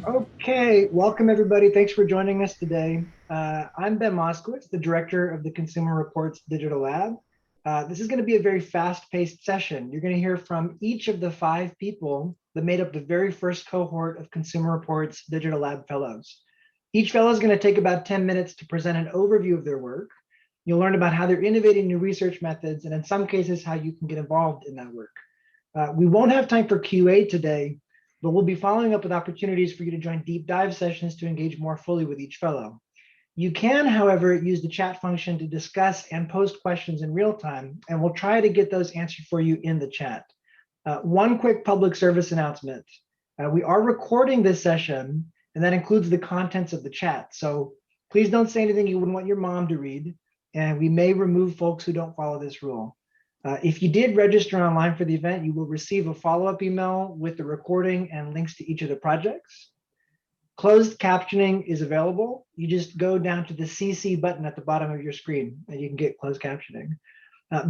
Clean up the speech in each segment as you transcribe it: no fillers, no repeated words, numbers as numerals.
Okay, welcome everybody. Thanks for joining us today. I'm Ben Moskowitz, the director of the Consumer Reports Digital Lab. This is going to be a very fast-paced session. You're going to hear from each of the 5 people that made up the very first cohort of Consumer Reports Digital Lab Fellows. Each fellow is going to take about 10 minutes to present an overview of their work. You'll learn about how they're innovating new research methods, and in some cases, how you can get involved in that work. We won't have time for QA today, but we'll be following up with opportunities for you to join deep dive sessions to engage more fully with each fellow. You can, however, use the chat function to discuss and post questions in real time, and we'll try to get those answered for you in the chat. One quick public service announcement. We are recording this session, and that includes the contents of the chat. So please don't say anything you wouldn't want your mom to read, and we may remove folks who don't follow this rule. If you did register online for the event, you will receive a follow-up email with the recording and links to each of the projects. Closed captioning is available. You just go down to the CC button at the bottom of your screen and you can get closed captioning.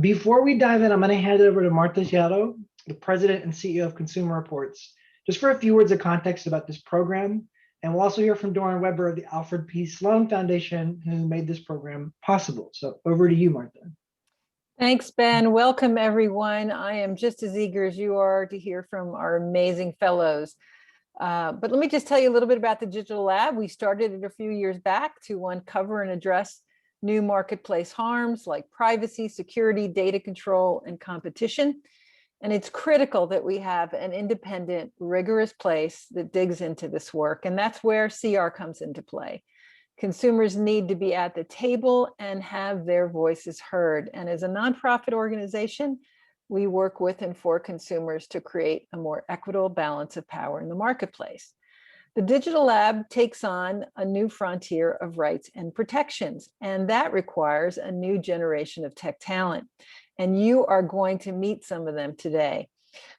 Before we dive in, I'm going to hand it over to Marta Giallo, the president and CEO of Consumer Reports, just for a few words of context about this program. And we'll also hear from Doran Weber of the Alfred P. Sloan Foundation, who made this program possible. So over to you, Marta. Thanks, Ben. Welcome, everyone. I am just as eager as you are to hear from our amazing fellows. But let me just tell you a little bit about the Digital Lab. We started it a few years back to uncover and address new marketplace harms like privacy, security, data control, and competition. And it's critical that we have an independent, rigorous place that digs into this work. And that's where CR comes into play. Consumers need to be at the table and have their voices heard. And as a nonprofit organization, we work with and for consumers to create a more equitable balance of power in the marketplace. The Digital Lab takes on a new frontier of rights and protections, and that requires a new generation of tech talent. And you are going to meet some of them today.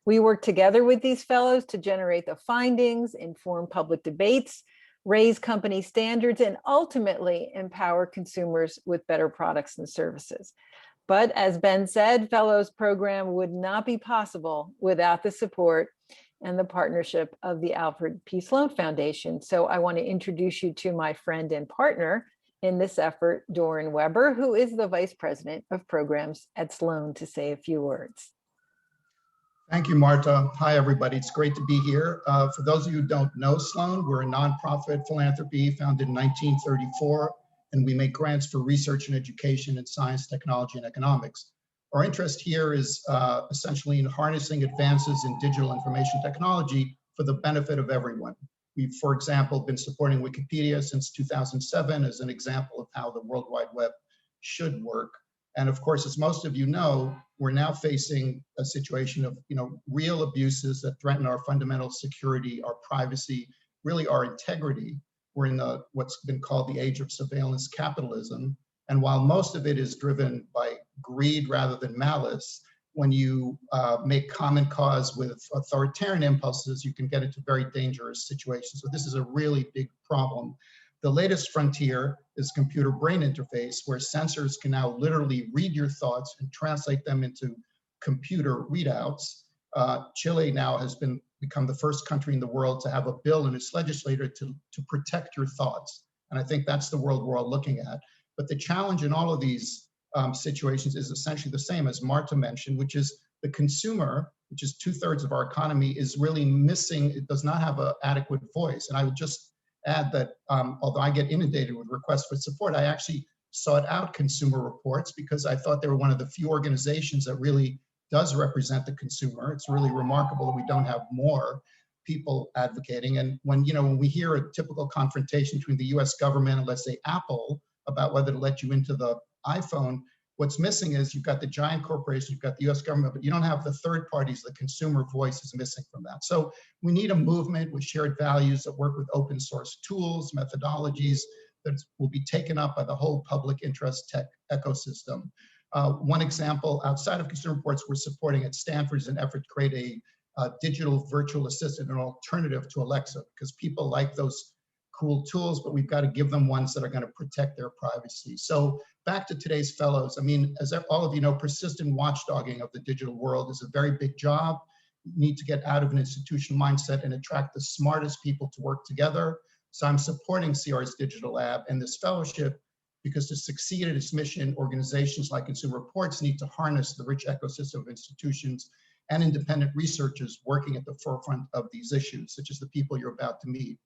We work together with these fellows to generate the findings, inform public debates, raise company standards, and ultimately empower consumers with better products and services. But as Ben said, Fellows program would not be possible without the support and the partnership of the Alfred P. Sloan Foundation. So I want to introduce you to my friend and partner in this effort, Doran Weber, who is the Vice President of Programs at Sloan, to say a few words. Thank you, Marta. Hi, everybody. It's great to be here. For those of you who don't know Sloan, we're a nonprofit philanthropy founded in 1934, and we make grants for research and education in science, technology, and economics. Our interest here is essentially in harnessing advances in digital information technology for the benefit of everyone. We've, for example, been supporting Wikipedia since 2007 as an example of how the World Wide Web should work. And of course, as most of you know, we're now facing a situation of real abuses that threaten our fundamental security, our privacy, really our integrity. We're in what's been called the age of surveillance capitalism. And while most of it is driven by greed rather than malice, when you make common cause with authoritarian impulses, you can get into very dangerous situations. So this is a really big problem. The latest frontier is computer brain interface, where sensors can now literally read your thoughts and translate them into computer readouts. Chile now has become the first country in the world to have a bill in its legislature to protect your thoughts. And I think that's the world we're all looking at. But the challenge in all of these situations is essentially the same as Marta mentioned, which is the consumer, which is 2/3 of our economy, is really missing. It does not have an adequate voice. And I would just add that although I get inundated with requests for support, I actually sought out Consumer Reports because I thought they were one of the few organizations that really does represent the consumer. It's really remarkable that we don't have more people advocating. And when we hear a typical confrontation between the US government and, let's say, Apple about whether to let you into the iPhone, what's missing is you've got the giant corporations, you've got the US government, but you don't have the third parties. The consumer voice is missing from that. So we need a movement with shared values that work with open source tools, methodologies that will be taken up by the whole public interest tech ecosystem. One example outside of Consumer Reports we're supporting at Stanford is an effort to create a digital virtual assistant, an alternative to Alexa, because people like those cool tools, but we've got to give them ones that are going to protect their privacy. So back to today's fellows. I mean, as all of you know, persistent watchdogging of the digital world is a very big job. need to get out of an institutional mindset and attract the smartest people to work together. So I'm supporting CR's Digital Lab and this fellowship because to succeed at its mission, organizations like Consumer Reports need to harness the rich ecosystem of institutions and independent researchers working at the forefront of these issues, such as the people you're about to meet.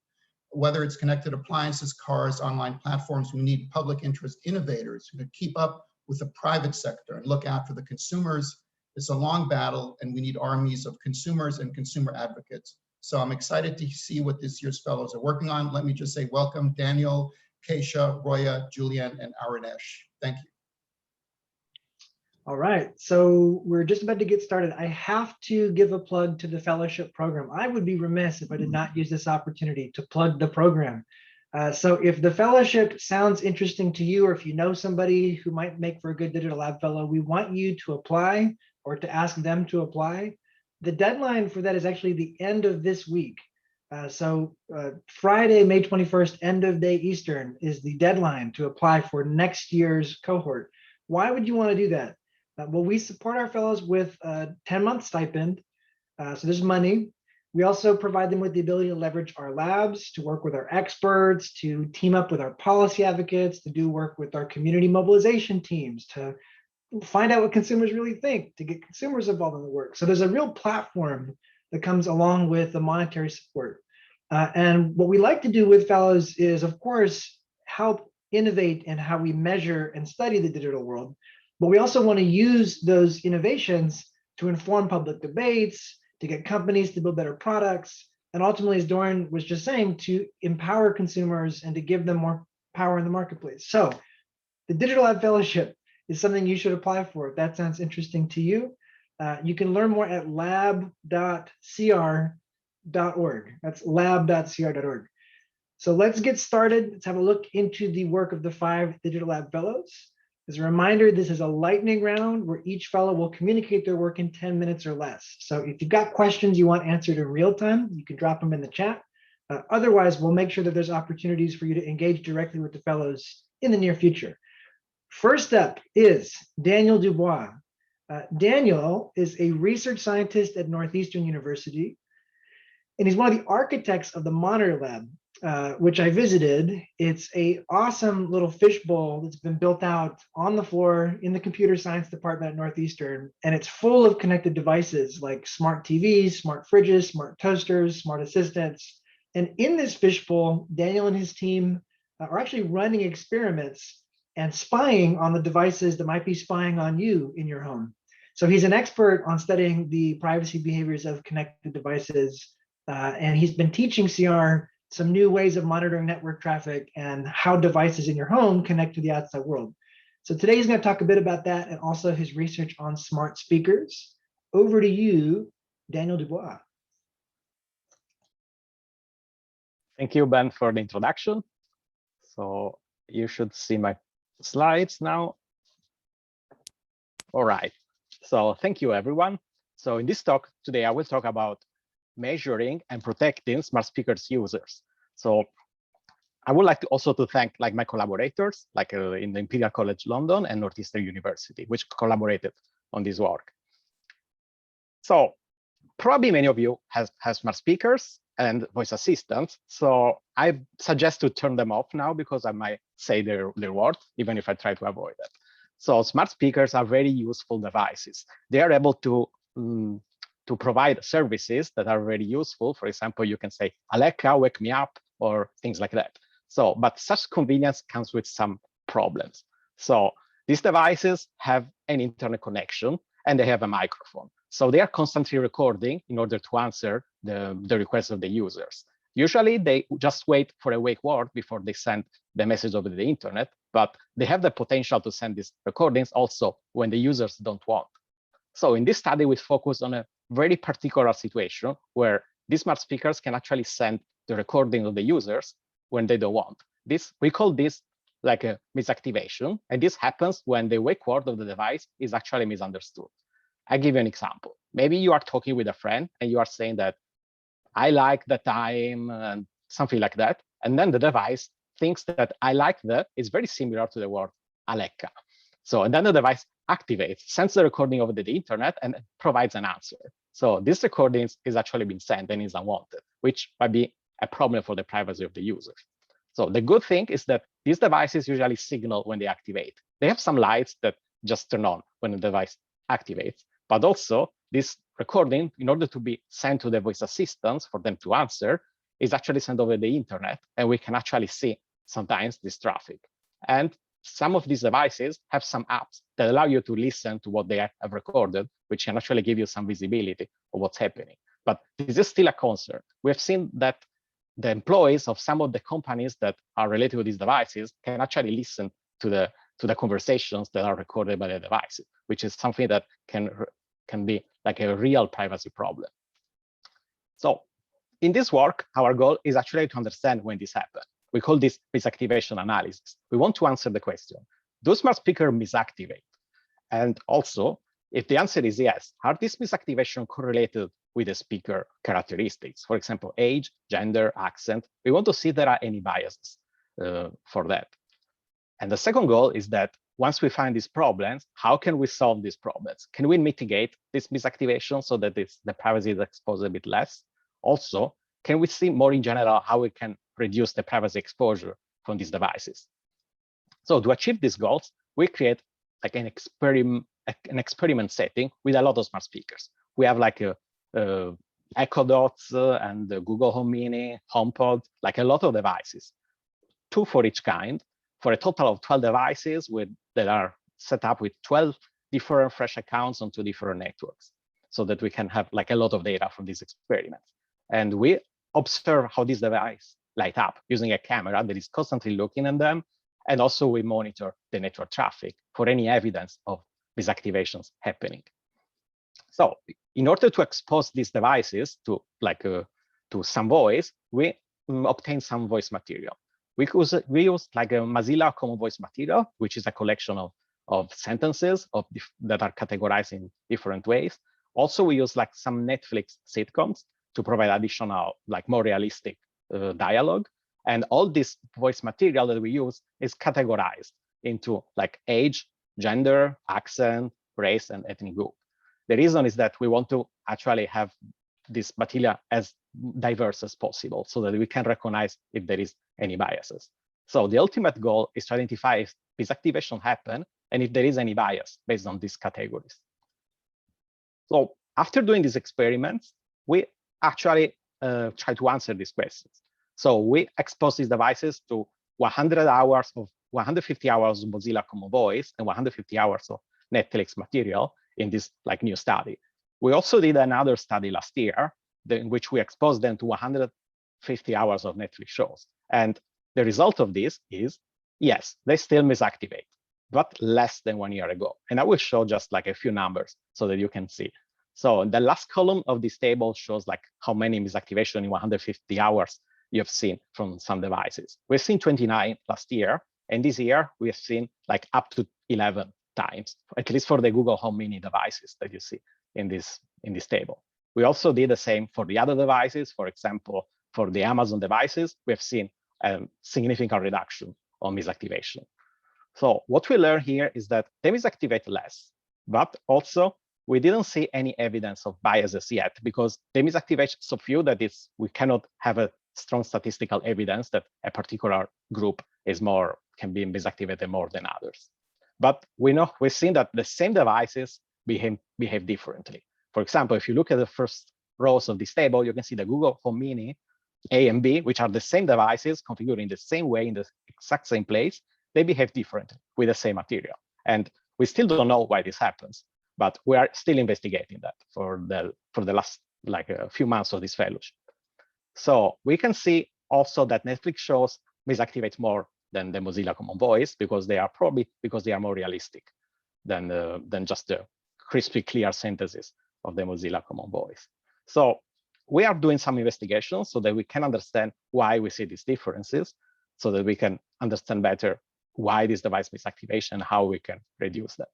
Whether it's connected appliances, cars, online platforms, we need public interest innovators who can keep up with the private sector and look out for the consumers. It's a long battle, and we need armies of consumers and consumer advocates. So I'm excited to see what this year's fellows are working on. Let me just say welcome, Daniel, Keisha, Roya, Julian, and Aranesh. Thank you. All right, so we're just about to get started. I have to give a plug to the fellowship program. I would be remiss if I did not use this opportunity to plug the program. So if the fellowship sounds interesting to you, or if you know somebody who might make for a good Digital Lab fellow, we want you to apply or to ask them to apply. The deadline for that is actually the end of this week. Friday, May 21st, end of day Eastern is the deadline to apply for next year's cohort. Why would you want to do that? Well, we support our fellows with a 10-month stipend. So there's money. We also provide them with the ability to leverage our labs, to work with our experts, to team up with our policy advocates, to do work with our community mobilization teams, to find out what consumers really think, to get consumers involved in the work. So there's a real platform that comes along with the monetary support. And what we like to do with fellows is, of course, help innovate in how we measure and study the digital world. But we also want to use those innovations to inform public debates, to get companies to build better products, and ultimately, as Doran was just saying, to empower consumers and to give them more power in the marketplace. So the Digital Lab Fellowship is something you should apply for if that sounds interesting to you. You can learn more at lab.cr.org. That's lab.cr.org. So let's get started. Let's have a look into the work of the 5 Digital Lab Fellows. As a reminder, this is a lightning round where each fellow will communicate their work in 10 minutes or less. So if you've got questions you want answered in real time, you can drop them in the chat. Otherwise, we'll make sure that there's opportunities for you to engage directly with the fellows in the near future. First up is Daniel Dubois. Daniel is a research scientist at Northeastern University, and he's one of the architects of the Monitor Lab, which I visited. It's an awesome little fishbowl that's been built out on the floor in the computer science department at Northeastern, and it's full of connected devices like smart TVs, smart fridges, smart toasters, smart assistants. And in this fishbowl, Daniel and his team are actually running experiments and spying on the devices that might be spying on you in your home. So he's an expert on studying the privacy behaviors of connected devices, and he's been teaching CR some new ways of monitoring network traffic and how devices in your home connect to the outside world. So today he's going to talk a bit about that and also his research on smart speakers. Over to you, Daniel Dubois. Thank you, Ben, for the introduction. So you should see my slides now. All right. So thank you, everyone. So in this talk today, I will talk about measuring and protecting smart speakers users. So I would like to also to thank my collaborators, in the Imperial College London and Northeastern University, which collaborated on this work. So probably many of you have smart speakers and voice assistants. So I suggest to turn them off now because I might say their word, even if I try to avoid it. So smart speakers are very useful devices. They are able to provide services that are very useful. For example, you can say, Alexa, wake me up, or things like that. So, but such convenience comes with some problems. So these devices have an internet connection and they have a microphone. So they are constantly recording in order to answer the requests of the users. Usually they just wait for a wake word before they send the message over the internet, but they have the potential to send these recordings also when the users don't want. So in this study, we focus on a very particular situation where these smart speakers can actually send the recording of the users when they don't want. We call this like a misactivation, and this happens when the wake word of the device is actually misunderstood. I'll give you an example. Maybe you are talking with a friend and you are saying that I like the time and something like that, and then the device thinks that I like that is very similar to the word Alexa. So, and then the device activates, sends the recording over the internet, and provides an answer. So this recording is actually being sent and is unwanted, which might be a problem for the privacy of the user. So the good thing is that these devices usually signal when they activate. They have some lights that just turn on when the device activates, but also this recording, in order to be sent to the voice assistants for them to answer, is actually sent over the internet, and we can actually see sometimes this traffic. And some of these devices have some apps that allow you to listen to what they have recorded, which can actually give you some visibility of what's happening. But this is still a concern. We have seen that the employees of some of the companies that are related to these devices can actually listen to the conversations that are recorded by the devices, which is something that can be like a real privacy problem. So in this work, our goal is actually to understand when this happened. We call this misactivation analysis. We want to answer the question, do smart speakers misactivate? And also, if the answer is yes, are these misactivation correlated with the speaker characteristics? For example, age, gender, accent. We want to see if there are any biases for that. And the second goal is that once we find these problems, how can we solve these problems? Can we mitigate this misactivation so that the privacy is exposed a bit less? Also, can we see more in general how we can reduce the privacy exposure from these devices? So to achieve these goals, we create like an experiment setting with a lot of smart speakers. We have like Echo Dots and the Google Home Mini, HomePod, like a lot of devices, 2 for each kind, for a total of 12 devices that are set up with 12 different fresh accounts on 2 different networks, so that we can have like a lot of data from these experiments. And we observe how these devices light up using a camera that is constantly looking at them. And also we monitor the network traffic for any evidence of misactivations happening. So in order to expose these devices to some voice, we obtain some voice material. We use like a Mozilla Common Voice material, which is a collection of sentences that are categorized in different ways. Also, we use like some Netflix sitcoms to provide additional, like more realistic dialogue. And all this voice material that we use is categorized into like age, gender, accent, race, and ethnic group. The reason is that we want to actually have this material as diverse as possible so that we can recognize if there is any biases. So the ultimate goal is to identify if misactivation happen and if there is any bias based on these categories. So after doing these experiments, we actually try to answer these questions. So we expose these devices to 150 hours of Mozilla Common Voice and 150 hours of Netflix material in this like new study. We also did another study last year in which we exposed them to 150 hours of Netflix shows. And the result of this is, yes, they still misactivate, but less than 1 year ago. And I will show just like a few numbers so that you can see. So the last column of this table shows like how many misactivation in 150 hours you have seen from some devices. We've seen 29 last year, and this year we have seen like up to 11 times, at least for the Google Home Mini devices that you see in this table. We also did the same for the other devices. For example, for the Amazon devices, we have seen a significant reduction on misactivation. So what we learn here is that they misactivate less, but also we didn't see any evidence of biases yet because they misactivate so few that we cannot have a strong statistical evidence that a particular group can be misactivated more than others. But we've seen that the same devices behave differently. For example, if you look at the first rows of this table, you can see the Google Home Mini A and B, which are the same devices configured in the same way in the exact same place. They behave differently with the same material. And we still don't know why this happens, but we are still investigating that for the last like a few months of this fellowship. So we can see also that Netflix shows misactivate more than the Mozilla Common Voice because they are more realistic than just the crispy, clear synthesis of the Mozilla Common Voice. So we are doing some investigations so that we can understand why we see these differences, so that we can understand better why this device misactivation, how we can reduce that.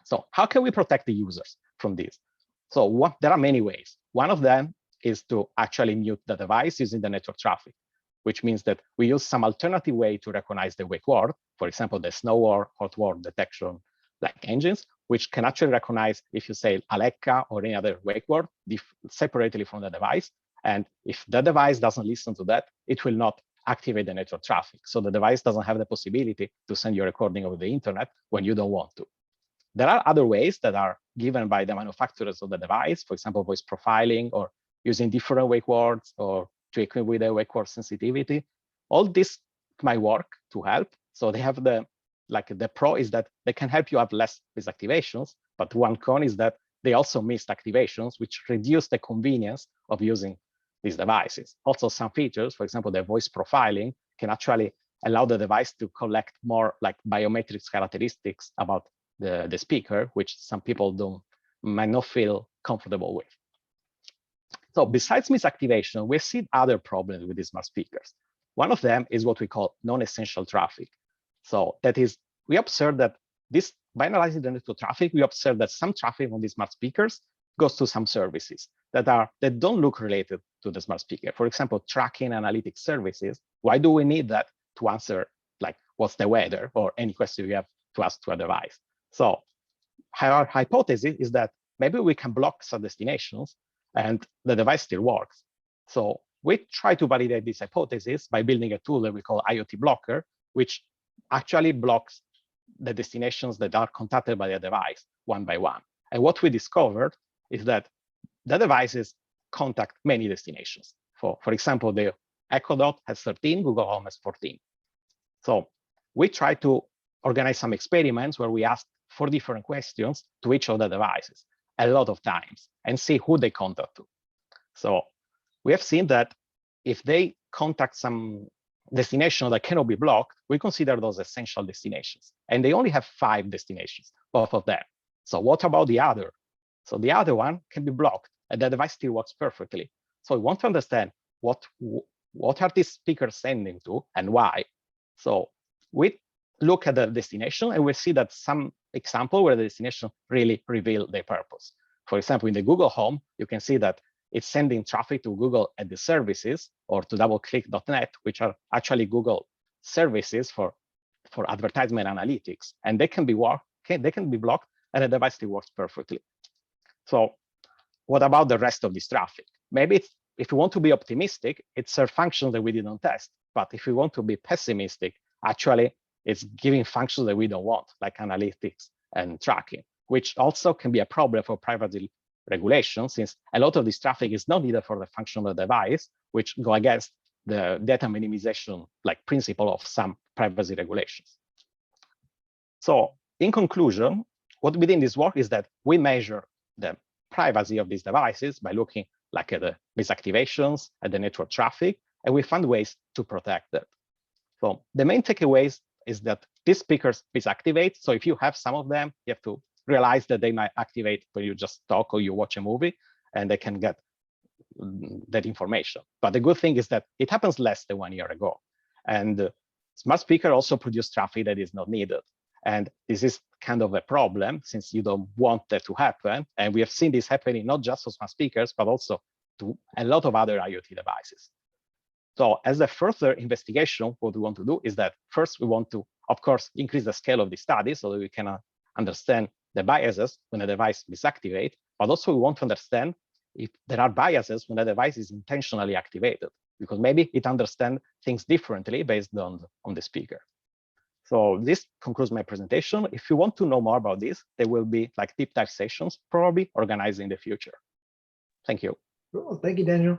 So how can we protect the users from this? So there are many ways. One of them is to actually mute the device using the network traffic, which means that we use some alternative way to recognize the wake word, for example, the snow or hot word detection like engines, which can actually recognize if you say Alexa or any other wake word separately from the device. And if the device doesn't listen to that, it will not activate the network traffic. So the device doesn't have the possibility to send you a recording over the internet when you don't want to. There are other ways that are given by the manufacturers of the device, for example, voice profiling or using different wake words or tweaking with the wake word sensitivity. All this might work to help. So they have the pro is that they can help you have less misactivations, but one con is that they also miss activations, which reduce the convenience of using these devices. Also, some features, for example, the voice profiling, can actually allow the device to collect more like biometrics characteristics about the speaker, which some people might not feel comfortable with. So besides misactivation, we've seen other problems with these smart speakers. One of them is what we call non-essential traffic. So that is, we observe that this, by analyzing the network traffic, we observe that some traffic on these smart speakers goes to some services that don't look related to the smart speaker. For example, tracking analytics services. Why do we need that to answer like what's the weather or any question you have to ask to a device? So our hypothesis is that maybe we can block some destinations and the device still works. So we try to validate this hypothesis by building a tool that we call IoT Blocker, which actually blocks the destinations that are contacted by the device one by one. And what we discovered is that the devices contact many destinations. For example, the Echo Dot has 13, Google Home has 14. So we try to organize some experiments where we ask 4 different questions to each of the devices a lot of times and see who they contact to. So we have seen that if they contact some destination that cannot be blocked, we consider those essential destinations. And they only have 5 destinations, both of them. So what about the other? So the other one can be blocked and the device still works perfectly. So we want to understand what are these speakers sending to and why. So we look at the destination and we see that some example where the destination really reveal their purpose. For example, in the Google Home, you can see that it's sending traffic to Google at the services or to doubleclick.net, which are actually Google services for advertisement analytics. And they can be blocked and the device still works perfectly. So what about the rest of this traffic? Maybe if you want to be optimistic, it's a function that we didn't test. But if you want to be pessimistic, actually, it's giving functions that we don't want, like analytics and tracking, which also can be a problem for privacy regulation, since a lot of this traffic is not needed for the function of the device, which go against the data minimization like principle of some privacy regulations. So in conclusion, what we did in this work is that we measure the privacy of these devices by looking like at the misactivations, at the network traffic, and we found ways to protect that. So the main takeaways is that these speakers misactivate. So if you have some of them, you have to realize that they might activate when you just talk or you watch a movie, and they can get that information. But the good thing is that it happens less than 1 year ago. And smart speaker also produce traffic that is not needed. And this is kind of a problem since you don't want that to happen. And we have seen this happening not just to smart speakers, but also to a lot of other IoT devices. So as a further investigation, what we want to do is that first we want to, of course, increase the scale of the study so that we can understand the biases when a device misactivates, but also we want to understand if there are biases when a device is intentionally activated, because maybe it understands things differently based on the speaker. So this concludes my presentation. If you want to know more about this, there will be like deep dive sessions probably organized in the future. Thank you. Cool. Thank you, Daniel.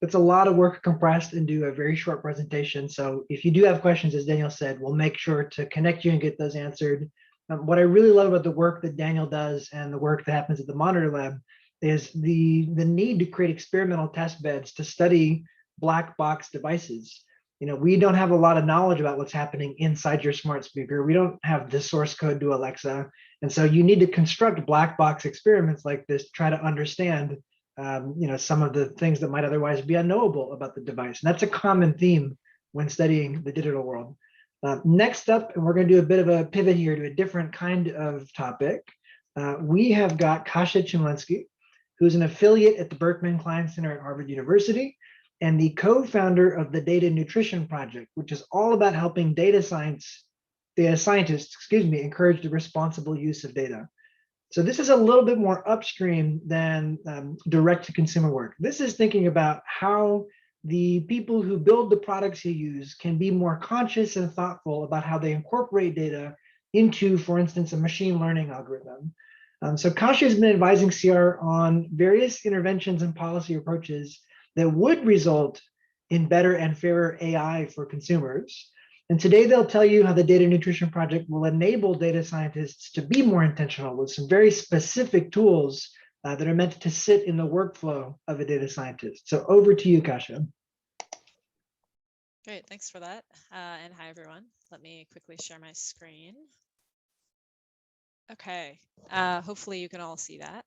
It's a lot of work compressed into a very short presentation. So if you do have questions, as Daniel said, we'll make sure to connect you and get those answered. What I really love about the work that Daniel does and the work that happens at the Monitor Lab is the need to create experimental test beds to study black box devices. You know, we don't have a lot of knowledge about what's happening inside your smart speaker. We don't have the source code to Alexa. And so you need to construct black box experiments like this, try to understand you know, some of the things that might otherwise be unknowable about the device. And that's a common theme when studying the digital world. Next up, and we're going to do a bit of a pivot here to a different kind of topic. We have got Kasia Chemlinski, who's an affiliate at the Berkman Klein Center at Harvard University and the co-founder of the Data Nutrition Project, which is all about helping data science data scientists, excuse me, encourage the responsible use of data. So this is a little bit more upstream than direct to consumer work. This is thinking about how the people who build the products you use can be more conscious and thoughtful about how they incorporate data into, for instance, a machine learning algorithm. So Kasia has been advising CR on various interventions and policy approaches that would result in better and fairer AI for consumers. And today they'll tell you how the Data Nutrition Project will enable data scientists to be more intentional with some very specific tools that are meant to sit in the workflow of a data scientist. So over to you, Kasia. Great, thanks for that. And hi, everyone. Let me quickly share my screen. Okay, hopefully you can all see that.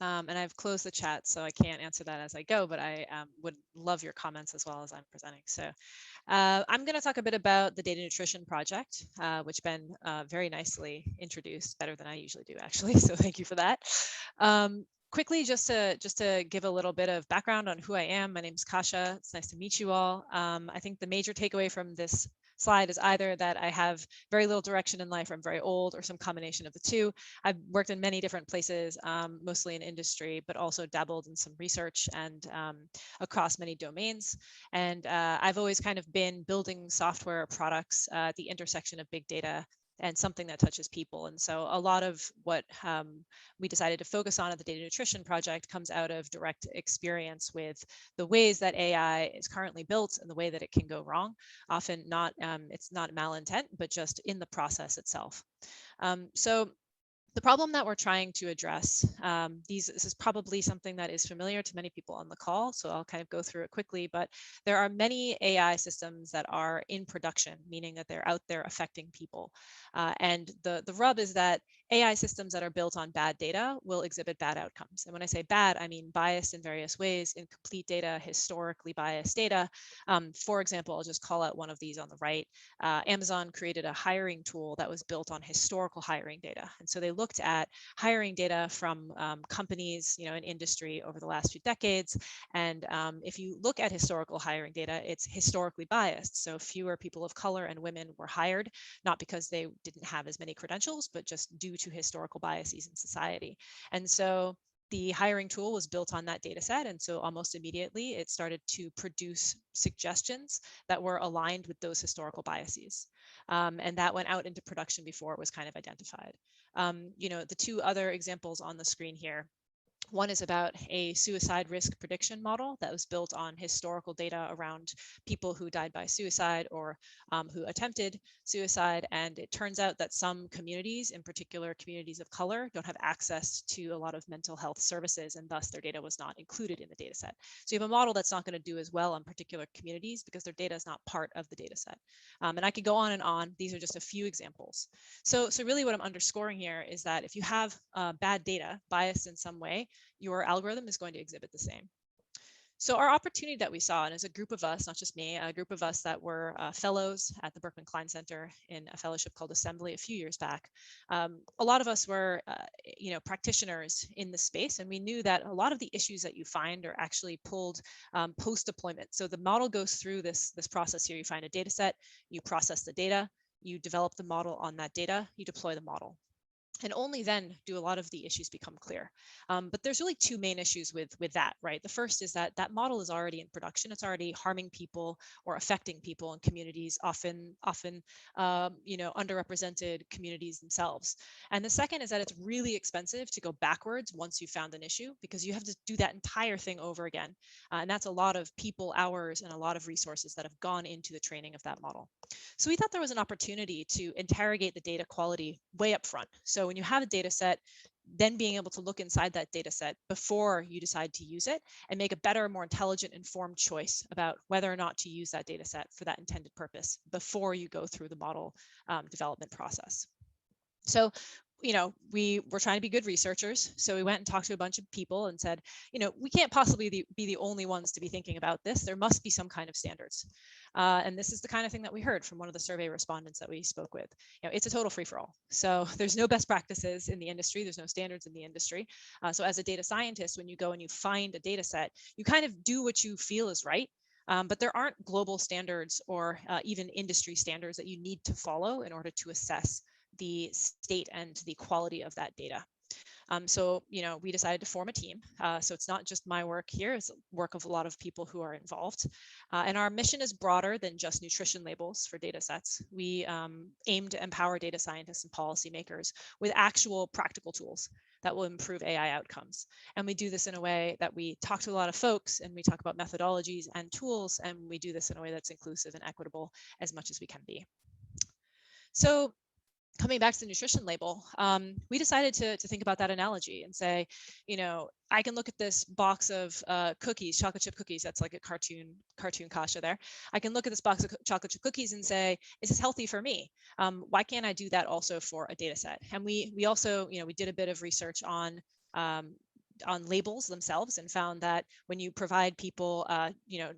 And I've closed the chat, so I can't answer that as I go, but I would love your comments as well as I'm presenting. So I'm going to talk a bit about the Data Nutrition Project, which Ben very nicely introduced, better than I usually do, actually. So thank you for that. Quickly, just to give a little bit of background on who I am. My name is Kasia. It's nice to meet you all. I think the major takeaway from this slide is either that I have very little direction in life, or I'm very old, or some combination of the two. I've worked in many different places, mostly in industry, but also dabbled in some research and across many domains. And I've always kind of been building software products at the intersection of big data and something that touches people. And so a lot of what we decided to focus on at the Data Nutrition Project comes out of direct experience with the ways that AI is currently built and the way that it can go wrong. Often not, it's not malintent, but just in the process itself. So the problem that we're trying to address, this is probably something that is familiar to many people on the call, so I'll kind of go through it quickly, but there are many AI systems that are in production, meaning that they're out there affecting people. And the rub is that AI systems that are built on bad data will exhibit bad outcomes. And when I say bad, I mean biased in various ways, incomplete data, historically biased data. For example, I'll just call out one of these on the right. Amazon created a hiring tool that was built on historical hiring data. And so they looked at hiring data from companies, in industry over the last few decades. And if you look at historical hiring data, it's historically biased. So fewer people of color and women were hired, not because they didn't have as many credentials, but just due to historical biases in society. And so the hiring tool was built on that data set. And so almost immediately it started to produce suggestions that were aligned with those historical biases. And that went out into production before it was kind of identified. The two other examples on the screen here. One is about a suicide risk prediction model that was built on historical data around people who died by suicide or who attempted suicide. And it turns out that some communities, in particular communities of color, don't have access to a lot of mental health services, and thus their data was not included in the data set. So you have a model that's not going to do as well on particular communities because their data is not part of the data set. And I could go on and on. These are just a few examples. So really what I'm underscoring here is that if you have bad data, biased in some way, your algorithm is going to exhibit the same. So our opportunity that we saw, and as a group of us, not just me, a group of us that were fellows at the Berkman Klein Center in a fellowship called Assembly a few years back, a lot of us were, practitioners in the space, and we knew that a lot of the issues that you find are actually pulled post-deployment. So the model goes through this process here. You find a data set, you process the data, you develop the model on that data, you deploy the model. And only then do a lot of the issues become clear. But there's really two main issues with that, right? The first is that model is already in production. It's already harming people or affecting people in communities, often underrepresented communities themselves. And the second is that it's really expensive to go backwards once you've found an issue, because you have to do that entire thing over again. And that's a lot of people hours and a lot of resources that have gone into the training of that model. So we thought there was an opportunity to interrogate the data quality way up front. So when you have a data set, then being able to look inside that data set before you decide to use it and make a better, more intelligent, informed choice about whether or not to use that data set for that intended purpose before you go through the model development process. So we were trying to be good researchers. So we went and talked to a bunch of people and said, we can't possibly be the only ones to be thinking about this. There must be some kind of standards. And this is the kind of thing that we heard from one of the survey respondents that we spoke with. It's a total free-for-all. So there's no best practices in the industry. There's no standards in the industry. So as a data scientist, when you go and you find a data set, you kind of do what you feel is right. But there aren't global standards or even industry standards that you need to follow in order to assess the state and the quality of that data. So, we decided to form a team. So it's not just my work here, it's work of a lot of people who are involved. And our mission is broader than just nutrition labels for data sets. We aim to empower data scientists and policymakers with actual practical tools that will improve AI outcomes. And we do this in a way that we talk to a lot of folks, and we talk about methodologies and tools, and we do this in a way that's inclusive and equitable as much as we can be. So coming back to the nutrition label, we decided to think about that analogy and say, I can look at this box of cookies, chocolate chip cookies. That's like a cartoon Kasha there. I can look at this box of chocolate chip cookies and say, is this healthy for me? Why can't I do that also for a data set? And we also, we did a bit of research on labels themselves and found that when you provide people,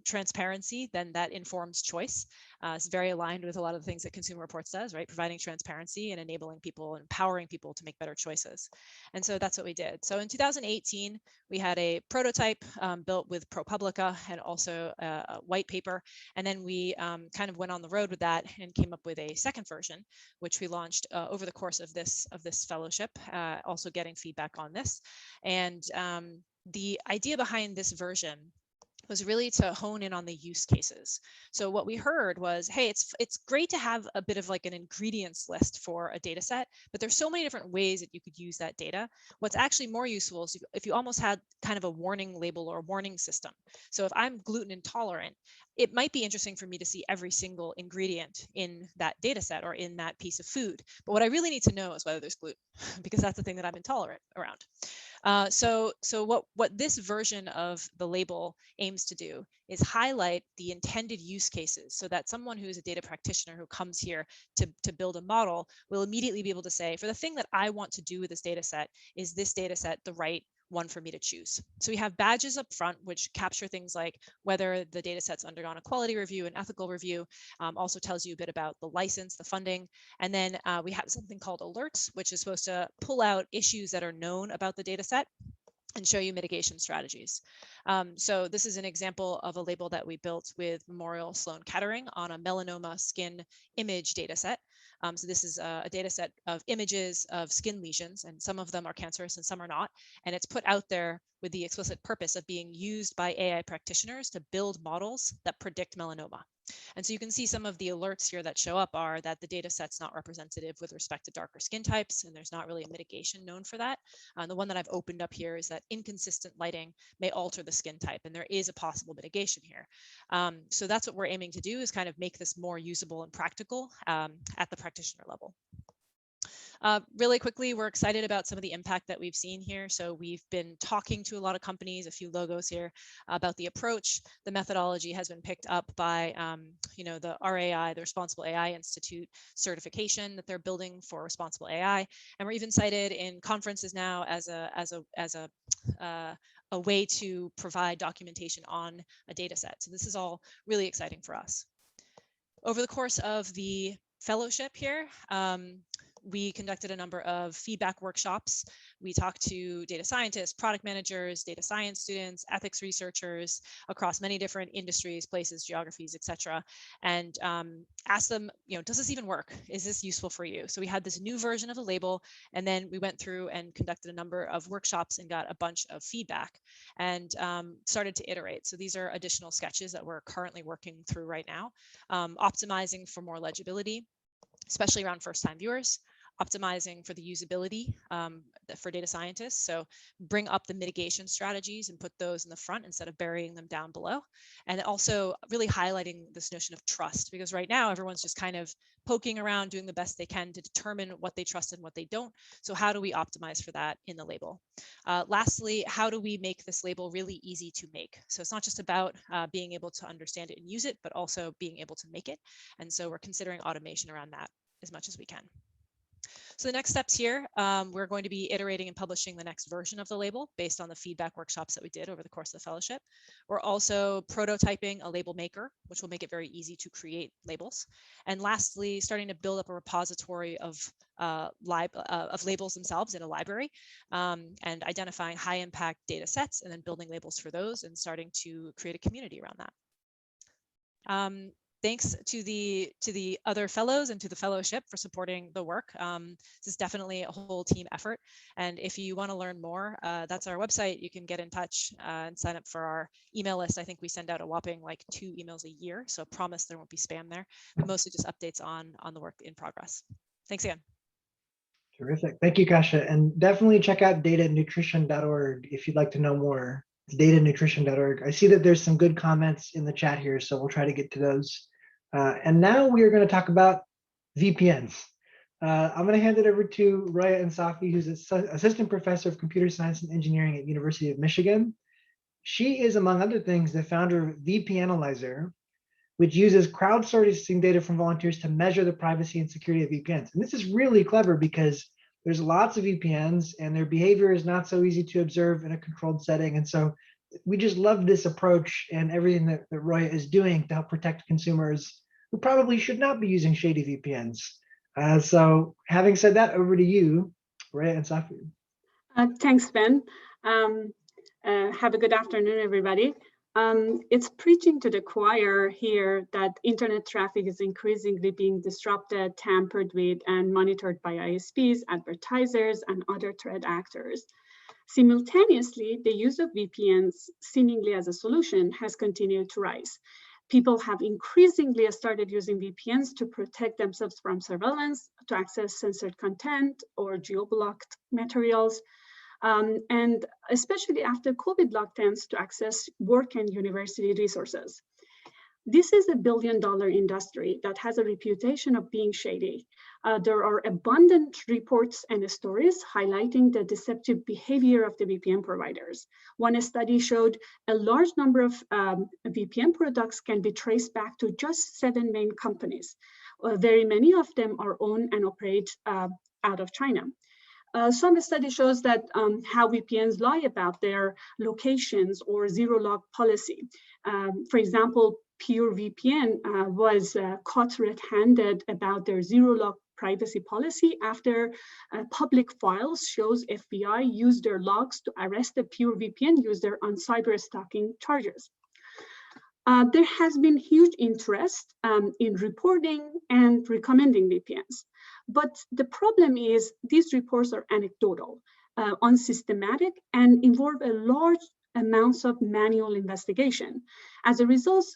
transparency, then that informs choice. It's very aligned with a lot of the things that Consumer Reports does, right? Providing transparency and enabling people, empowering people to make better choices. And so that's what we did. So in 2018, we had a prototype built with ProPublica and also a white paper. And then we kind of went on the road with that and came up with a second version, which we launched over the course of this fellowship, also getting feedback on this. And the idea behind this version was really to hone in on the use cases. So what we heard was, hey, it's great to have a bit of like an ingredients list for a data set, but there's so many different ways that you could use that data. What's actually more useful is if you almost had kind of a warning label or a warning system. So if I'm gluten intolerant, it might be interesting for me to see every single ingredient in that data set or in that piece of food. But what I really need to know is whether there's gluten, because that's the thing that I'm intolerant around. So what this version of the label aims to do is highlight the intended use cases so that someone who is a data practitioner who comes here to build a model will immediately be able to say, for the thing that I want to do with this data set, is this data set the right one for me to choose? So we have badges up front, which capture things like whether the data set's undergone a quality review and ethical review, also tells you a bit about the license, the funding. And then we have something called alerts, which is supposed to pull out issues that are known about the data set and show you mitigation strategies. So this is an example of a label that we built with Memorial Sloan Kettering on a melanoma skin image data set. So this is a data set of images of skin lesions, and some of them are cancerous and some are not. And it's put out there with the explicit purpose of being used by AI practitioners to build models that predict melanoma. And so you can see some of the alerts here that show up are that the data set's not representative with respect to darker skin types, and there's not really a mitigation known for that. The one that I've opened up here is that inconsistent lighting may alter the skin type, and there is a possible mitigation here. So that's what we're aiming to do, is kind of make this more usable and practical at the practitioner level. Really quickly, we're excited about some of the impact that we've seen here. So we've been talking to a lot of companies, a few logos here, about the approach. The methodology has been picked up by, the RAI, the Responsible AI Institute certification that they're building for responsible AI, and we're even cited in conferences now as a way to provide documentation on a data set. So this is all really exciting for us. Over the course of the fellowship here, we conducted a number of feedback workshops. We talked to data scientists, product managers, data science students, ethics researchers across many different industries, places, geographies, etc., and asked them, does this even work? Is this useful for you? So we had this new version of the label, and then we went through and conducted a number of workshops and got a bunch of feedback and started to iterate. So these are additional sketches that we're currently working through right now, optimizing for more legibility, especially around first-time viewers, optimizing for the usability for data scientists. So bring up the mitigation strategies and put those in the front instead of burying them down below. And also really highlighting this notion of trust, because right now everyone's just kind of poking around, doing the best they can to determine what they trust and what they don't. So how do we optimize for that in the label? Lastly, how do we make this label really easy to make? So it's not just about being able to understand it and use it, but also being able to make it. And so we're considering automation around that as much as we can. So the next steps here, we're going to be iterating and publishing the next version of the label based on the feedback workshops that we did over the course of the fellowship. We're also prototyping a label maker, which will make it very easy to create labels. And lastly, starting to build up a repository of labels themselves in a library, and identifying high impact data sets and then building labels for those and starting to create a community around that. Thanks to the other fellows and to the fellowship for supporting the work. This is definitely a whole team effort. And if you want to learn more, that's our website. You can get in touch and sign up for our email list. I think we send out a whopping like 2 emails a year. So I promise there won't be spam there, but mostly just updates on the work in progress. Thanks again. Terrific. Thank you, Kasia. And definitely check out datanutrition.org if you'd like to know more. It's datanutrition.org. I see that there's some good comments in the chat here, so we'll try to get to those. And now we are going to talk about VPNs. I'm going to hand it over to Roya Insafi, who's an assistant professor of computer science and engineering at University of Michigan. She is, among other things, the founder of VPNalyzer, which uses crowdsourcing data from volunteers to measure the privacy and security of VPNs. And this is really clever because there's lots of VPNs and their behavior is not so easy to observe in a controlled setting. And so we just love this approach and everything that Roya is doing to help protect consumers who probably should not be using shady VPNs. So having said that, over to you, Roya Insafi. Thanks, Ben. Have a good afternoon, everybody. It's preaching to the choir here that internet traffic is increasingly being disrupted, tampered with, and monitored by ISPs, advertisers, and other threat actors. Simultaneously, the use of VPNs, seemingly as a solution, has continued to rise. People have increasingly started using VPNs to protect themselves from surveillance, to access censored content or geo-blocked materials, and especially after COVID lockdowns, to access work and university resources. This is a billion-dollar industry that has a reputation of being shady. There are abundant reports and stories highlighting the deceptive behavior of the VPN providers. One study showed a large number of VPN products can be traced back to just 7 main companies. Very many of them are owned and operate out of China. Some study shows that how VPNs lie about their locations or zero-log policy. For example, PureVPN was caught red-handed about their zero-log privacy policy after public files shows FBI used their logs to arrest a PureVPN user on cyber-stalking charges. There has been huge interest in reporting and recommending VPNs. But the problem is these reports are anecdotal, unsystematic, and involve a large amounts of manual investigation. As a result,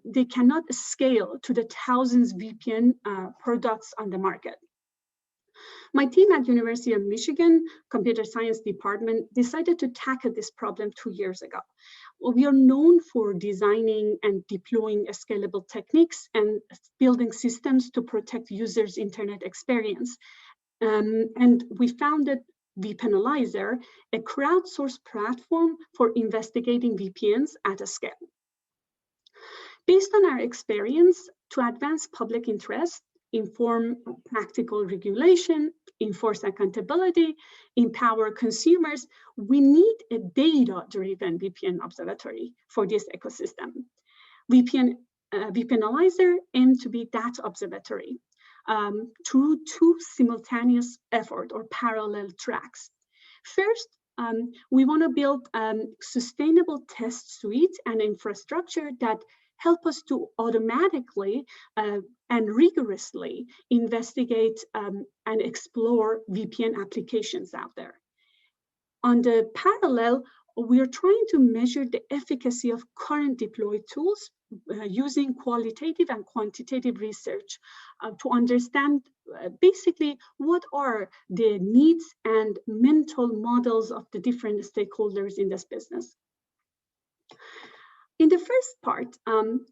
they cannot scale to the thousands of VPN products on the market. My team at University of Michigan Computer Science Department decided to tackle this problem 2 years ago. We are known for designing and deploying scalable techniques and building systems to protect users' internet experience. And we founded VPNalyzer, a crowdsourced platform for investigating VPNs at a scale. Based on our experience, to advance public interest, inform practical regulation, enforce accountability, empower consumers, we need a data-driven VPN observatory for this ecosystem. VPNalyzer aims to be that observatory through 2 simultaneous effort or parallel tracks. First, we want to build sustainable test suite and infrastructure that help us to automatically and rigorously investigate and explore VPN applications out there. On the parallel, we are trying to measure the efficacy of current deployed tools using qualitative and quantitative research to understand basically what are the needs and mental models of the different stakeholders in this business. In the first part,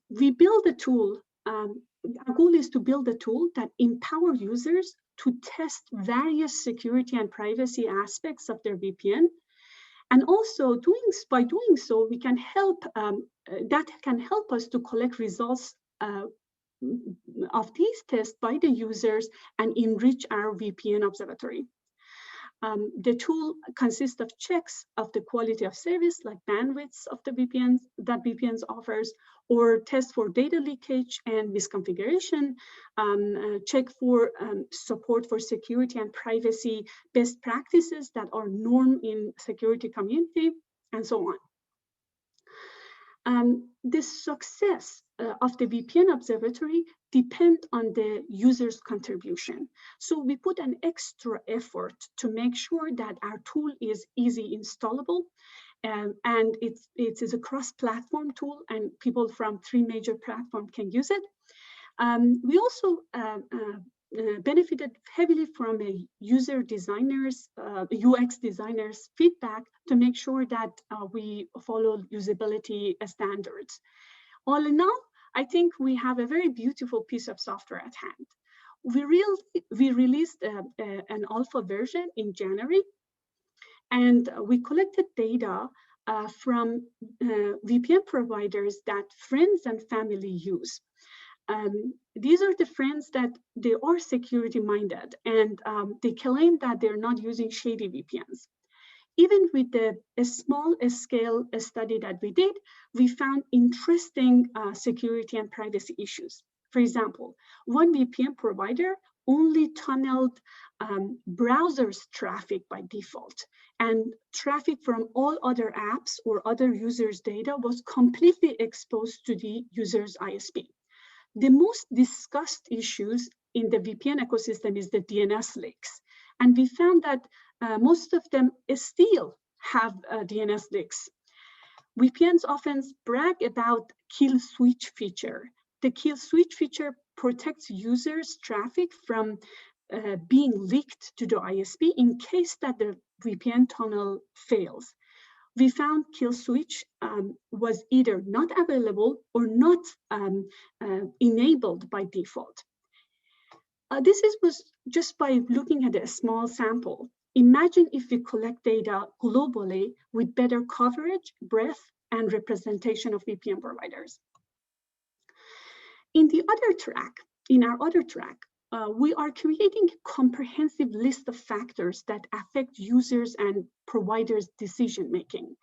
we build a tool. Our goal is to build a tool that empowers users to test various security and privacy aspects of their VPN. And also by doing so, we can help, that can help us to collect results of these tests by the users and enrich our VPN observatory. The tool consists of checks of the quality of service, like bandwidths of the VPNs that VPNs offers, or tests for data leakage and misconfiguration, check for support for security and privacy best practices that are norm in security community, and so on. The success of the VPN Observatory depend on the user's contribution. So we put an extra effort to make sure that our tool is easy installable, and it is a cross-platform tool, and people from 3 major platforms can use it. We also benefited heavily from a user designers, UX designers feedback to make sure that we follow usability standards. All in all, I think we have a very beautiful piece of software at hand. We released an alpha version in January, and we collected data from VPN providers that friends and family use. These are the friends that they are security minded, and they claim that they're not using shady VPNs. Even with a small scale study that we did, we found interesting security and privacy issues. For example, one VPN provider only tunneled browsers traffic by default, and traffic from all other apps or other users' data was completely exposed to the user's ISP. The most discussed issues in the VPN ecosystem is the DNS leaks. And we found that most of them still have DNS leaks. VPNs often brag about kill switch feature. The kill switch feature protects users' traffic from being leaked to the ISP in case that the VPN tunnel fails. We found kill switch was either not available or not enabled by default. This was just by looking at a small sample. Imagine if we collect data globally with better coverage, breadth, and representation of VPN providers. In our other track, we are creating a comprehensive list of factors that affect users and providers' decision-making.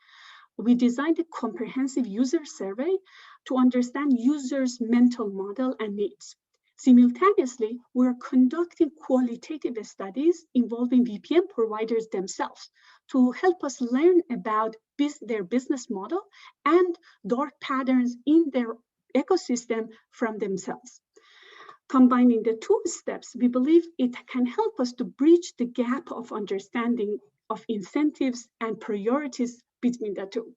We designed a comprehensive user survey to understand users' mental model and needs. Simultaneously, we're conducting qualitative studies involving VPN providers themselves to help us learn about their business model and dark patterns in their ecosystem from themselves. Combining the 2 steps, we believe it can help us to bridge the gap of understanding of incentives and priorities between the 2.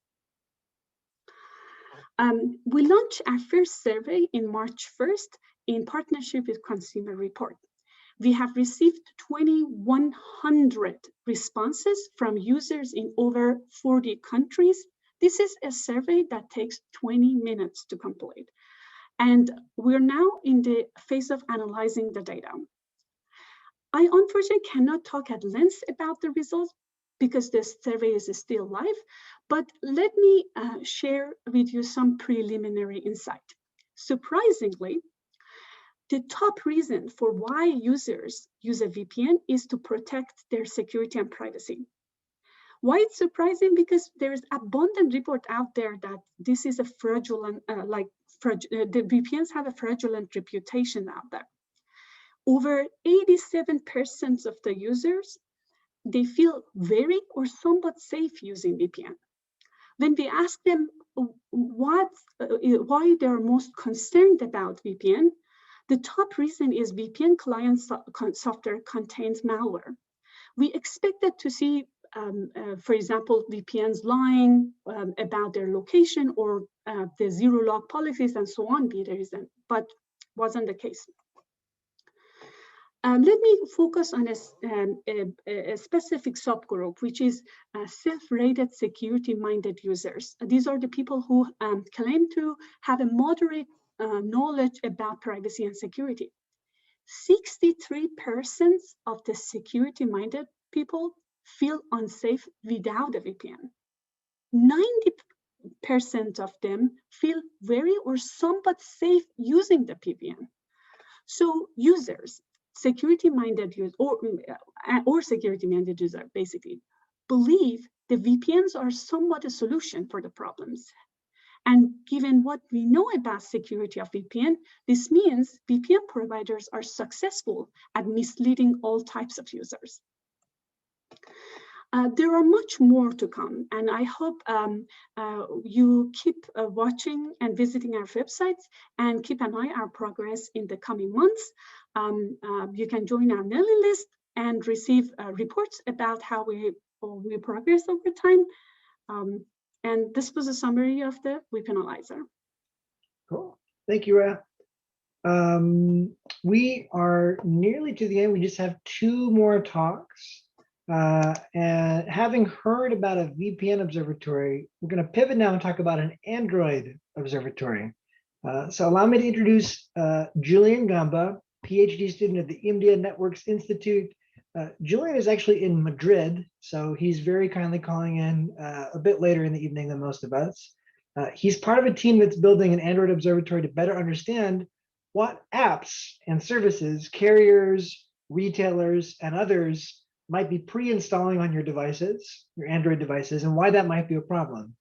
We launched our first survey in March 1st in partnership with Consumer Report. We have received 2,100 responses from users in over 40 countries. This is a survey that takes 20 minutes to complete. And we're now in the phase of analyzing the data. I unfortunately cannot talk at length about the results because the survey is still live, but let me share with you some preliminary insight. Surprisingly, the top reason for why users use a VPN is to protect their security and privacy. Why it's surprising? Because there is abundant report out there that this is a fraudulent, the VPNs have a fraudulent reputation out there. Over 87% of the users, they feel very or somewhat safe using VPN. When we ask them why they're most concerned about VPN, the top reason is VPN client software contains malware. We expected to see, for example, VPNs lying about their location or the zero log policies and so on be the reason, but wasn't the case. Let me focus on a specific subgroup, which is self-rated security-minded users. These are the people who claim to have a moderate knowledge about privacy and security. 63% of the security-minded people feel unsafe without a VPN. 90% of them feel very or somewhat safe using the VPN. So users, security-minded users or security-minded user basically believe the VPNs are somewhat a solution for the problems. And given what we know about security of VPN, this means VPN providers are successful at misleading all types of users. There are much more to come, and I hope you keep watching and visiting our websites and keep an eye on our progress in the coming months. You can join our mailing list and receive reports about how we progress over time. And this was a summary of the WIP analyzer. Cool. Thank you, Ra. We are nearly to the end. We just have 2 more talks. And having heard about a VPN observatory, we're going to pivot now and talk about an Android observatory. So allow me to introduce Julian Gamba, PhD student at the India Networks Institute. Julian is actually in Madrid, so he's very kindly calling in a bit later in the evening than most of us. He's part of a team that's building an Android observatory to better understand what apps and services carriers, retailers, and others might be pre-installing on your devices, your Android devices, and why that might be a problem.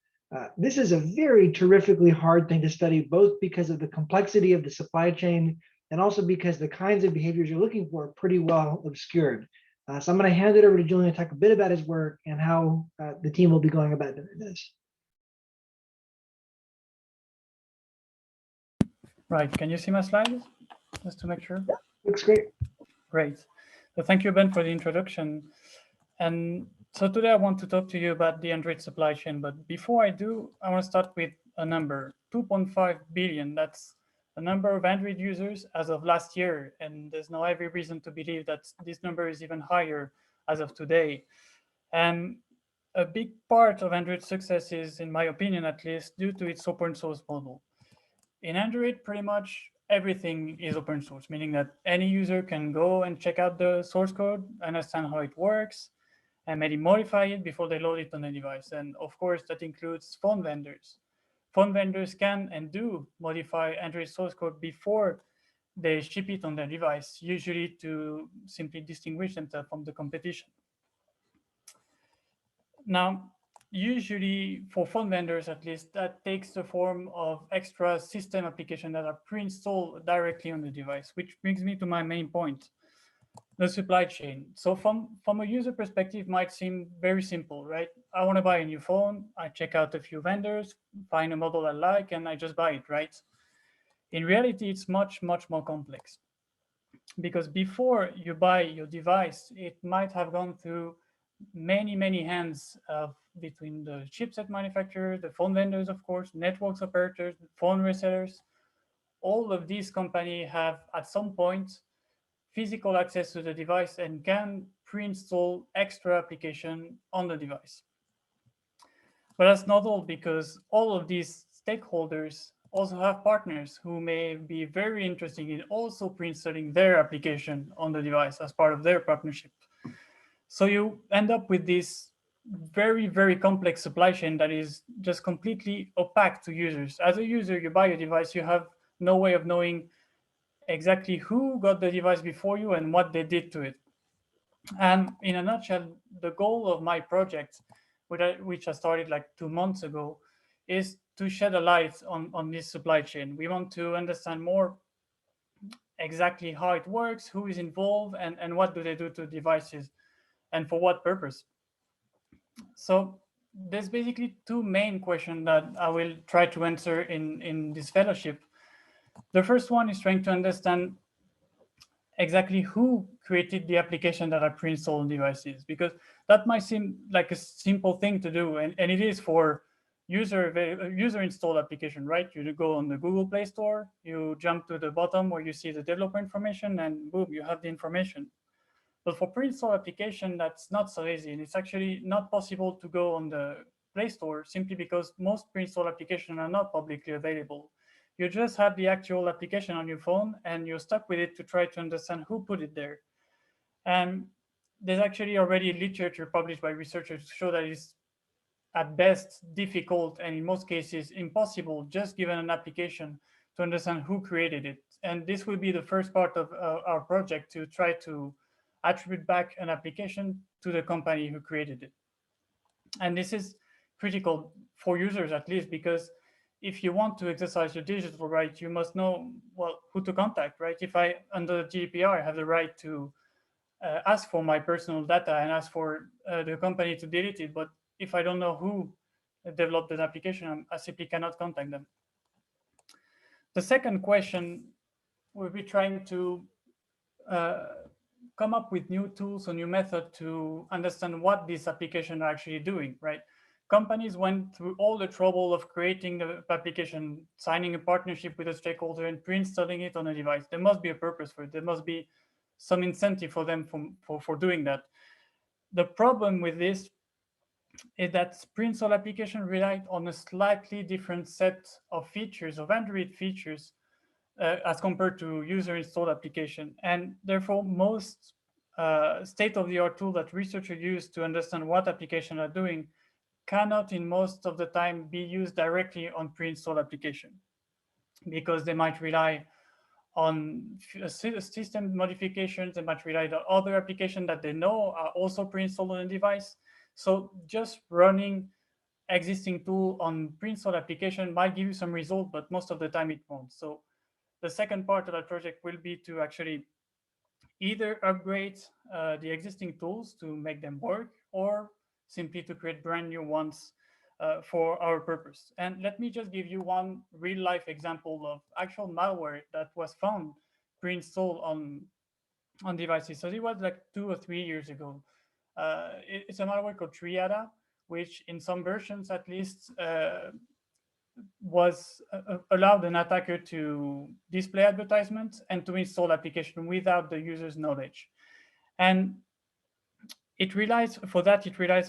This is a very terrifically hard thing to study, both because of the complexity of the supply chain and also because the kinds of behaviors you're looking for are pretty well obscured. So I'm going to hand it over to Julian to talk a bit about his work and how the team will be going about doing this. Right, can you see my slides? Just to make sure. Yeah, looks great. Great. So thank you, Ben, for the introduction. And so today I want to talk to you about the Android supply chain. But before I do, I want to start with a number, 2.5 billion. That's the number of Android users as of last year. And there's no every reason to believe that this number is even higher as of today. And a big part of Android's success is, in my opinion at least, due to its open source model. In Android, pretty much everything is open source, meaning that any user can go and check out the source code, understand how it works, and maybe modify it before they load it on the device. And of course, that includes phone vendors. Phone vendors can and do modify Android source code before they ship it on their device, usually to simply distinguish themselves from the competition. Now, usually for phone vendors, at least, that takes the form of extra system applications that are pre-installed directly on the device, which brings me to my main point, the supply chain. So from a user perspective, might seem very simple, right? I want to buy a new phone, I check out a few vendors, find a model I like, and I just buy it, right? In reality, it's much, much more complex. Because before you buy your device, it might have gone through many, many hands between the chipset manufacturers, the phone vendors, of course, networks operators, phone resellers. All of these companies have, at some point, physical access to the device and can pre-install extra application on the device. But that's not all, because all of these stakeholders also have partners who may be very interested in also pre-installing their application on the device as part of their partnership. So you end up with this very, very complex supply chain that is just completely opaque to users. As a user, you buy a device, you have no way of knowing exactly who got the device before you and what they did to it. And in a nutshell, the goal of my project, which I started like 2 months ago, is to shed a light on this supply chain. We want to understand more exactly how it works, who is involved, and what do they do to devices, and for what purpose. So there's basically 2 main questions that I will try to answer in this fellowship. The first one is trying to understand exactly who created the application that are pre-installed on devices, because that might seem like a simple thing to do, and it is for user installed application, right? You go on the Google Play Store, you jump to the bottom where you see the developer information, and boom, you have the information. But for pre-installed application, that's not so easy, and it's actually not possible to go on the Play Store simply because most pre-installed applications are not publicly available. You just have the actual application on your phone and you're stuck with it to try to understand who put it there. And there's actually already literature published by researchers to show that it's at best difficult and in most cases impossible, just given an application, to understand who created it. And this will be the first part of our project, to try to attribute back an application to the company who created it. And this is critical for users, at least, because if you want to exercise your digital right, you must know, well, who to contact, right? If I, under the GDPR, have the right to ask for my personal data and ask for the company to delete it. But if I don't know who developed that application, I simply cannot contact them. The second question will be trying to come up with new tools or new method to understand what these applications are actually doing, right? Companies went through all the trouble of creating the application, signing a partnership with a stakeholder and pre-installing it on a device. There must be a purpose for it. There must be some incentive for them for doing that. The problem with this is that pre-install application relied on a slightly different set of features, of Android features, as compared to user-installed application. And therefore, most state-of-the-art tool that researchers use to understand what applications are doing cannot, in most of the time, be used directly on pre-installed application, because they might rely on system modifications, they might rely on other applications that they know are also pre-installed on a device. So just running existing tool on pre-installed application might give you some result, but most of the time it won't. So the second part of that project will be to actually either upgrade the existing tools to make them work, or simply to create brand new ones for our purpose. And let me just give you one real life example of actual malware that was found pre-installed on devices. So it was like 2 or 3 years ago. It's a malware called Triada, which in some versions at least was allowed an attacker to display advertisements and to install application without the user's knowledge. And it relies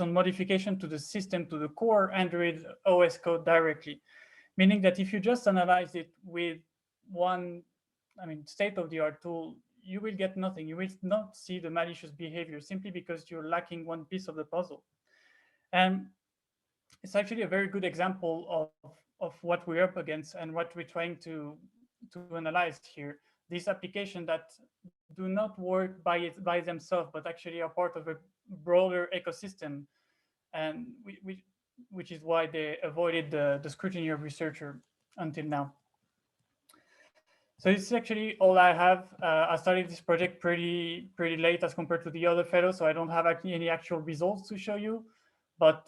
on modification to the system, to the core Android OS code directly, meaning that if you just analyze it with one, state-of-the-art tool, you will get nothing. You will not see the malicious behavior simply because you're lacking one piece of the puzzle. And it's actually a very good example of what we're up against and what we're trying to analyze here. These applications that do not work by themselves, but actually are part of a broader ecosystem, and which is why they avoided the scrutiny of researchers until now. So this is actually all I have. I started this project pretty late as compared to the other fellows, so I don't have any actual results to show you. But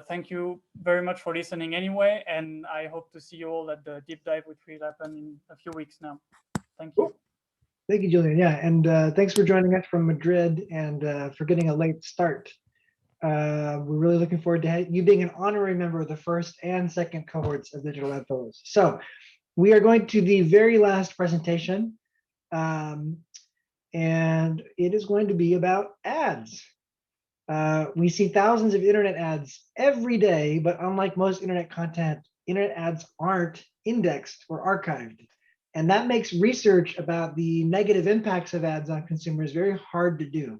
thank you very much for listening anyway, and I hope to see you all at the deep dive, which will happen in a few weeks now. Thank you. Thank you, Julian. Yeah, and thanks for joining us from Madrid and for getting a late start. We're really looking forward to you being an honorary member of the first and second cohorts of Digital Lab Fellows. So we are going to the very last presentation, and it is going to be about ads. We see thousands of internet ads every day, but unlike most internet content, internet ads aren't indexed or archived. And that makes research about the negative impacts of ads on consumers very hard to do.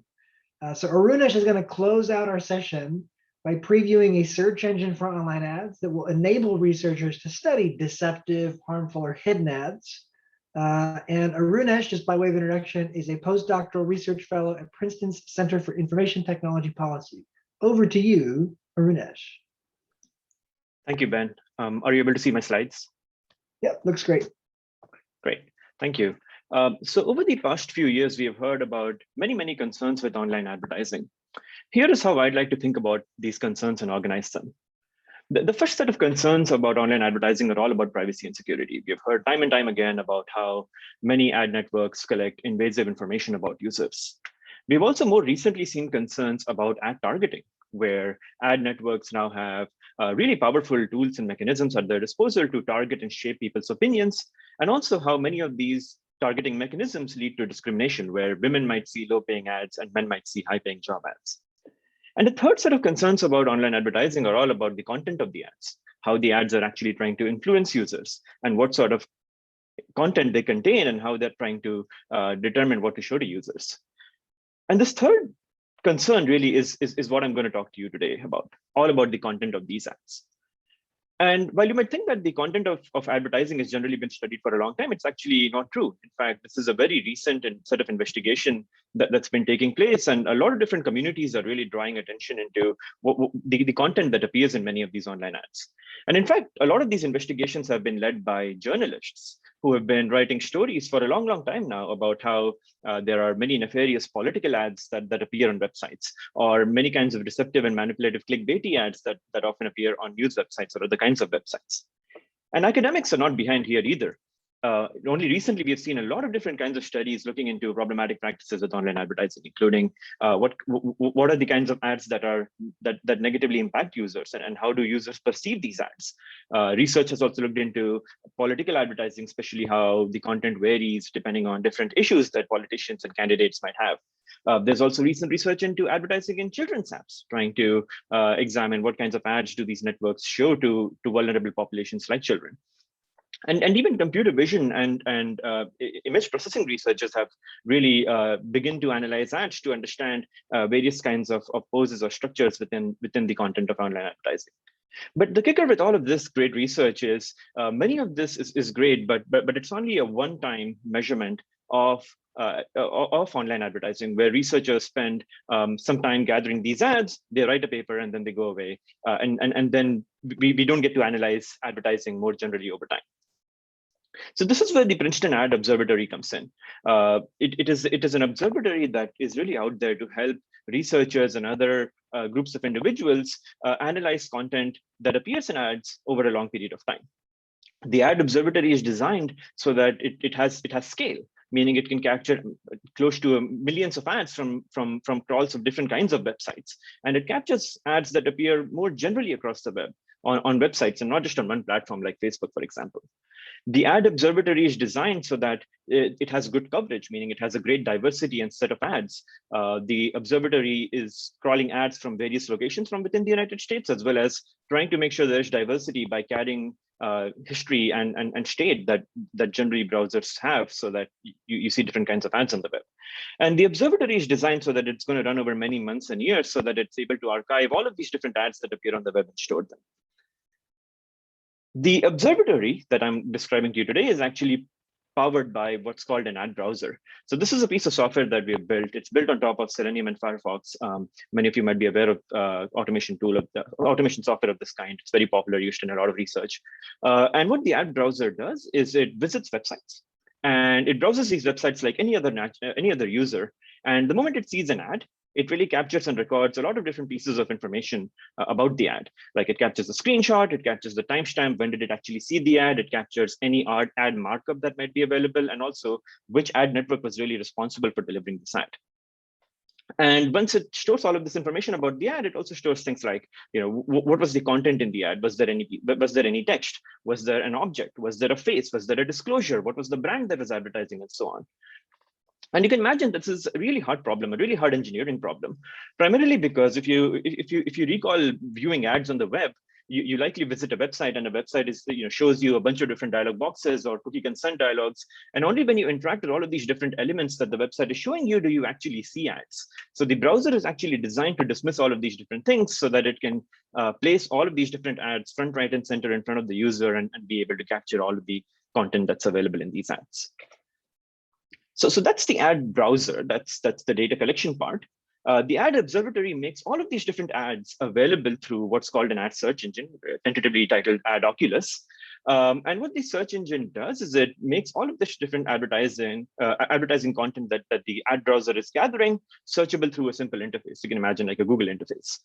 So Arunesh is going to close out our session by previewing a search engine for online ads that will enable researchers to study deceptive, harmful, or hidden ads. And Arunesh, just by way of introduction, is a postdoctoral research fellow at Princeton's Center for Information Technology Policy. Over to you, Arunesh. Thank you, Ben. Are you able to see my slides? Yep, looks great. Great, thank you. So over the past few years, we have heard about many concerns with online advertising. Here is how I'd like to think about these concerns and organize them. The first set of concerns about online advertising are all about privacy and security. We have heard time and time again about how many ad networks collect invasive information about users. We've also more recently seen concerns about ad targeting, where ad networks now have really powerful tools and mechanisms at their disposal to target and shape people's opinions, and also how many of these targeting mechanisms lead to discrimination, where women might see low-paying ads and men might see high-paying job ads. And the third set of concerns about online advertising are all about the content of the ads, how the ads are actually trying to influence users, and what sort of content they contain, and how they're trying to determine what to show to users. And this third concern really is what I'm going to talk to you today about, all about the content of these ads. And while you might think that the content of advertising has generally been studied for a long time, it's actually not true. In fact, this is a very recent set of investigation that's been taking place, and a lot of different communities are really drawing attention into the content that appears in many of these online ads. And in fact, a lot of these investigations have been led by journalists who have been writing stories for a long, long time now about how there are many nefarious political ads that appear on websites, or many kinds of deceptive and manipulative clickbaity ads that often appear on news websites or other kinds of websites. And academics are not behind here either. Only recently, we have seen a lot of different kinds of studies looking into problematic practices with online advertising, including what are the kinds of ads that negatively impact users, and how do users perceive these ads. Research has also looked into political advertising, especially how the content varies depending on different issues that politicians and candidates might have. There's also recent research into advertising in children's apps, trying to examine what kinds of ads do these networks show to vulnerable populations like children. And even computer vision and image processing researchers have really begun to analyze ads to understand various kinds of poses or structures within the content of online advertising. But the kicker with all of this great research is many of this is great, but it's only a one-time measurement of online advertising, where researchers spend some time gathering these ads, they write a paper, and then they go away. And then we don't get to analyze advertising more generally over time. So this is where the Princeton Ad Observatory comes in. It is an observatory that is really out there to help researchers and other groups of individuals analyze content that appears in ads over a long period of time. The Ad Observatory is designed so that it has scale, meaning it can capture close to millions of ads from crawls of different kinds of websites. And it captures ads that appear more generally across the web on websites, and not just on one platform like Facebook, for example. The Ad Observatory is designed so that it has good coverage, meaning it has a great diversity and set of ads. The observatory is crawling ads from various locations from within the United States, as well as trying to make sure there's diversity by carrying history and state that generally browsers have, so that you see different kinds of ads on the web. And the observatory is designed so that it's going to run over many months and years, so that it's able to archive all of these different ads that appear on the web and store them. The observatory that I'm describing to you today is actually powered by what's called an ad browser. So this is a piece of software that we have built. It's built on top of Selenium and Firefox. Many of you might be aware of automation software of this kind. It's very popular, used in a lot of research. And what the ad browser does is it visits websites, and it browses these websites like any other user. And the moment it sees an ad, it really captures and records a lot of different pieces of information about the ad. Like, it captures the screenshot, it captures the timestamp, when did it actually see the ad, it captures any ad markup that might be available, and also which ad network was really responsible for delivering this ad. And once it stores all of this information about the ad, it also stores things like, what was the content in the ad? Was there any text? Was there an object? Was there a face? Was there a disclosure? What was the brand that was advertising, and so on? And you can imagine this is a really hard problem, a really hard engineering problem, primarily because if you recall viewing ads on the web, you likely visit a website, and a website shows you a bunch of different dialog boxes or cookie consent dialogues. And only when you interact with all of these different elements that the website is showing you do you actually see ads. So the browser is actually designed to dismiss all of these different things so that it can place all of these different ads front, right, and center in front of the user, and be able to capture all of the content that's available in these ads. So that's the ad browser. That's the data collection part. The Ad Observatory makes all of these different ads available through what's called an ad search engine, tentatively titled Ad Oculus. And what the search engine does is it makes all of this different advertising content that the ad browser is gathering searchable through a simple interface. You can imagine like a Google interface.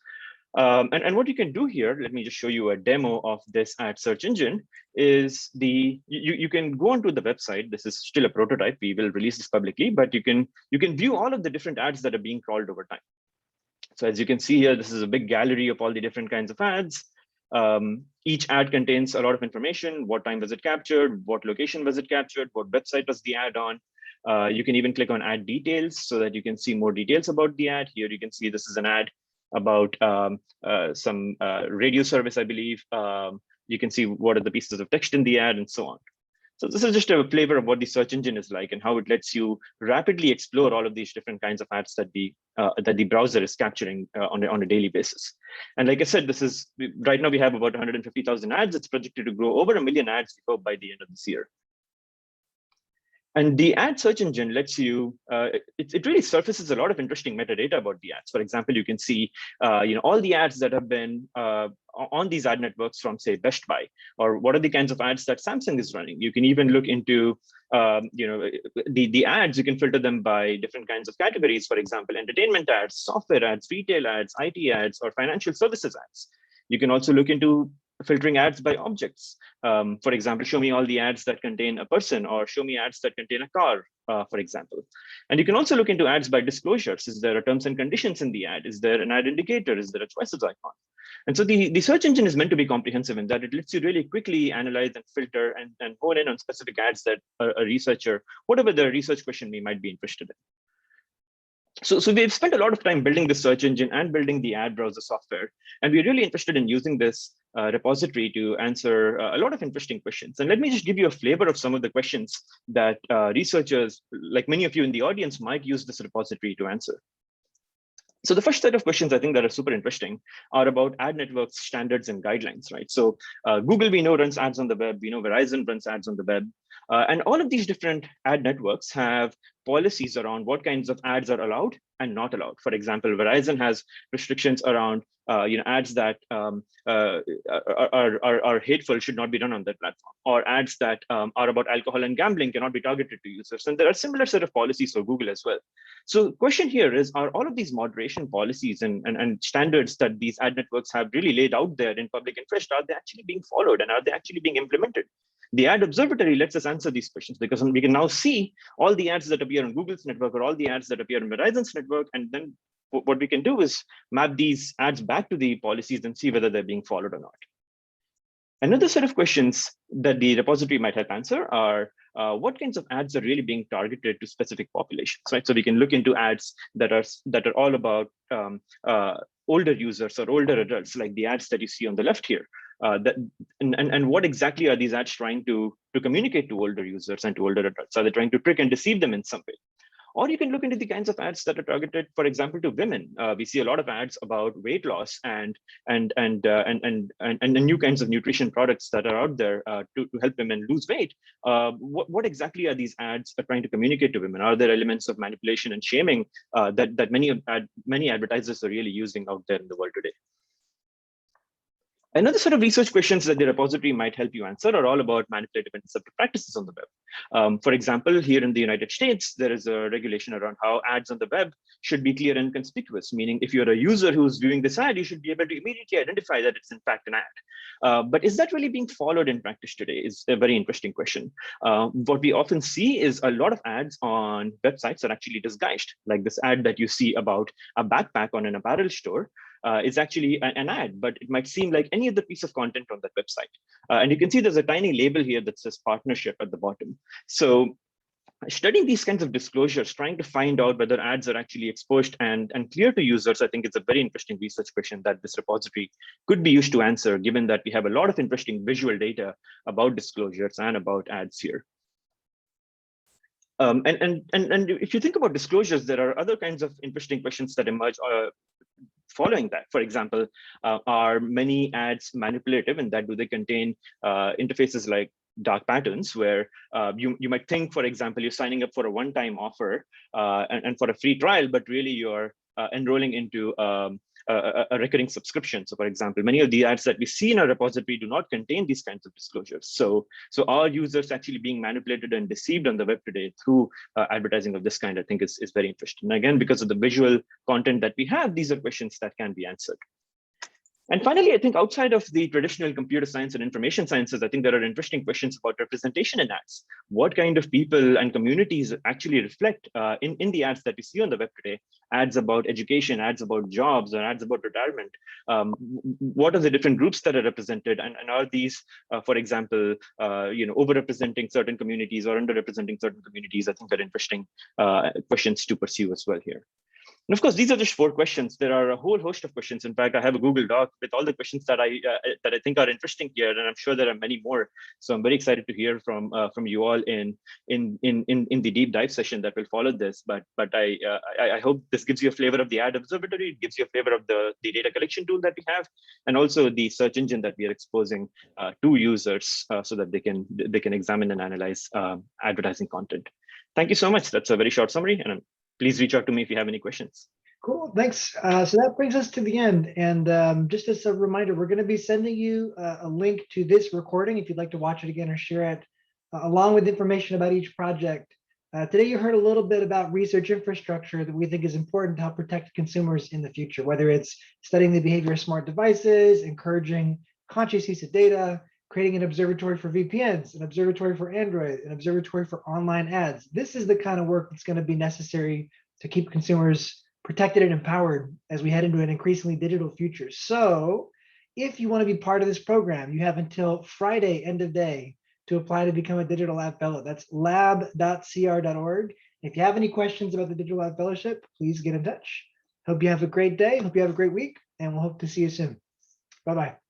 And what you can do here, let me just show you a demo of this ad search engine, is you can go onto the website. This is still a prototype. We will release this publicly, but you can view all of the different ads that are being crawled over time. So as you can see here, this is a big gallery of all the different kinds of ads. Each ad contains a lot of information. What time was it captured? What location was it captured? What website was the ad on? You can even click on ad details so that you can see more details about the ad. Here you can see this is an ad about some radio service, I believe. You can see what are the pieces of text in the ad, and so on. So this is just a flavor of what the search engine is like and how it lets you rapidly explore all of these different kinds of ads that the browser is capturing on a daily basis. And like I said, right now we have about 150,000 ads. It's projected to grow over 1 million ads by the end of this year. And the ad search engine lets you, it really surfaces a lot of interesting metadata about the ads. For example, you can see all the ads that have been on these ad networks from, say, Best Buy, or what are the kinds of ads that Samsung is running. You can even look into the ads. You can filter them by different kinds of categories. For example, entertainment ads, software ads, retail ads, IT ads, or financial services ads. You can also look into filtering ads by objects. For example, show me all the ads that contain a person, or show me ads that contain a car, for example. And you can also look into ads by disclosures. Is there a terms and conditions in the ad? Is there an ad indicator? Is there a choices icon? And so the search engine is meant to be comprehensive in that it lets you really quickly analyze and filter and hone in on specific ads that a researcher, whatever the research question we might be interested in. So we've spent a lot of time building the search engine and building the ad browser software. And we're really interested in using this repository to answer a lot of interesting questions. And let me just give you a flavor of some of the questions that researchers, like many of you in the audience, might use this repository to answer. So the first set of questions I think that are super interesting are about ad networks, standards, and guidelines, right? So Google, we know, runs ads on the web. We know Verizon runs ads on the web. And all of these different ad networks have policies around what kinds of ads are allowed and not allowed. For example, Verizon has restrictions around ads that are hateful, should not be run on their platform, or ads that are about alcohol and gambling cannot be targeted to users. And there are similar set of policies for Google as well. So the question here is, are all of these moderation policies and standards that these ad networks have really laid out there in public interest, are they actually being followed, and are they actually being implemented? The Ad Observatory lets us answer these questions, because we can now see all the ads that appear on Google's network or all the ads that appear on Verizon's network. And then what we can do is map these ads back to the policies and see whether they're being followed or not. Another set of questions that the repository might help answer are what kinds of ads are really being targeted to specific populations, right? So we can look into ads that are all about older users or older adults, like the ads that you see on the left here. And what exactly are these ads trying to communicate to older users and to older adults? Are they trying to trick and deceive them in some way? Or you can look into the kinds of ads that are targeted, for example, to women. We see a lot of ads about weight loss and new kinds of nutrition products that are out there to help women lose weight. What exactly are these ads trying to communicate to women? Are there elements of manipulation and shaming that many advertisers are really using out there in the world today? Another set of research questions that the repository might help you answer are all about manipulative and deceptive practices on the web. For example, here in the United States, there is a regulation around how ads on the web should be clear and conspicuous, meaning if you're a user who's viewing this ad, you should be able to immediately identify that it's in fact an ad. But is that really being followed in practice today is a very interesting question. What we often see is a lot of ads on websites are actually disguised, like this ad that you see about a backpack on an apparel store. Is actually an ad, but it might seem like any other piece of content on that website. And you can see there's a tiny label here that says partnership at the bottom. So studying these kinds of disclosures, trying to find out whether ads are actually exposed and clear to users, I think it's a very interesting research question that this repository could be used to answer, given that we have a lot of interesting visual data about disclosures and about ads here. And if you think about disclosures, there are other kinds of interesting questions that emerge following that. For example, are many ads manipulative, and that do they contain interfaces like dark patterns, where you might think, for example, you're signing up for a one-time offer and for a free trial, but really you're enrolling into a recurring subscription. So for example, many of the ads that we see in our repository do not contain these kinds of disclosures. So are users actually being manipulated and deceived on the web today through advertising of this kind? I think is very interesting. And again, because of the visual content that we have, these are questions that can be answered. And finally, I think outside of the traditional computer science and information sciences, I think there are interesting questions about representation in ads. What kind of people and communities actually reflect in the ads that we see on the web today? Ads about education, ads about jobs, or ads about retirement. What are the different groups that are represented? And are these, for example, overrepresenting certain communities or underrepresenting certain communities? I think are interesting questions to pursue as well here. And of course, these are just 4 questions. There are a whole host of questions. In fact, I have a Google Doc with all the questions that I think are interesting here, and I'm sure there are many more. So I'm very excited to hear from you all in the deep dive session that will follow this. But I hope this gives you a flavor of the Ad Observatory. It gives you a flavor of the data collection tool that we have, and also the search engine that we are exposing to users so that they can examine and analyze advertising content. Thank you so much. That's a very short summary, and please reach out to me if you have any questions. Cool, thanks. So that brings us to the end. And just as a reminder, we're going to be sending you a link to this recording if you'd like to watch it again or share it, along with information about each project. Today, you heard a little bit about research infrastructure that we think is important to help protect consumers in the future, whether it's studying the behavior of smart devices, encouraging conscious use of data, creating an observatory for VPNs, an observatory for Android, an observatory for online ads. This is the kind of work that's going to be necessary to keep consumers protected and empowered as we head into an increasingly digital future. So if you want to be part of this program, you have until Friday, end of day, to apply to become a Digital Lab Fellow. That's lab.cr.org. If you have any questions about the Digital Lab Fellowship, please get in touch. Hope you have a great day. Hope you have a great week, and we'll hope to see you soon. Bye-bye.